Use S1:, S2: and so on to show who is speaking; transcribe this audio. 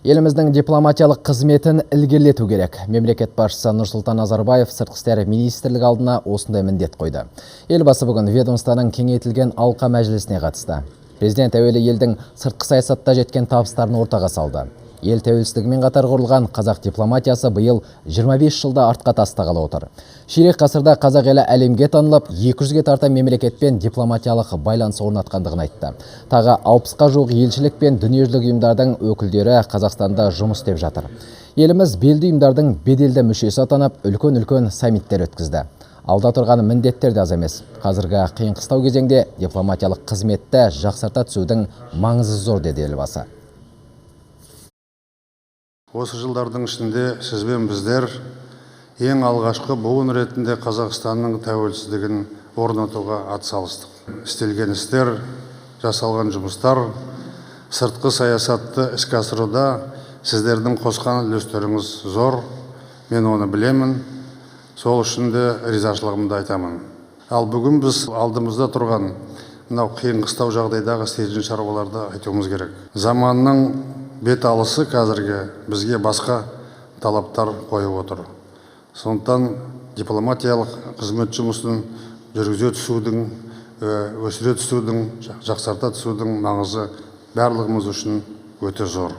S1: Еліміздің дипломатиялық қызметін ілгерілету керек. Мемлекет басшысы Нұрсұлтан Назарбаев сыртқы істер министрлігі алдына осындай міндет қойды. Елбасы бүгін ведомствоның кеңейтілген алқа мәжілісіне қатысты. Президент әуелі елдің сыртқы саясатта жеткен табыстарын ортаға салды. Ел тәуелсіздігімен қатар құрылған қазақ дипломатиясы биыл 25 жылда артқа тастағалы отыр. Ширек ғасырда қазақ елі әлемге танылып, 200-ге тарта мемлекетпен дипломатиялық байланыс орнатқандығын айтты. Тағы 60-қа жуық елшілік пен дүниежүзілік ұйымдардың өкілдері Қазақстанда жұмыс істеп жатыр. Еліміз белді ұйымдардың беделді мүшесі атанып, үлкен-үлкен саммиттер өткізді. Алда тұрған міндеттер де аз емес. Қазіргі қиын қыстау кезеңде дипломатиялық қызметті жақсарта түсудің маңызы зор, деді елбасы.
S2: Осы жылдардың ішінде сізбен біздер ең алғашқы буын ретінде Қазақстанның тәуелсіздігін орнатуға атсалыстық. Істелген істер, жасалған жұмыстар, сыртқы саясатты іске асыруда сіздердің қосқан үлестеріңіз зор. Мен оны білемін. Сол үшін де ризашылығымды айтамын. Ал бүгін біз алдымызда тұрған мынау қиын қыстау жағдайдағы істейтін шаруаларды айтуымыз керек. Заманның бет алысы қазірге бізге басқа талаптар қойып отыр. Сондықтан дипломатиялық қызмет жұмысын жүргізе түсудің, өсіре түсудің, жақсарта түсудің маңызы барлығымыз үшін өте зор.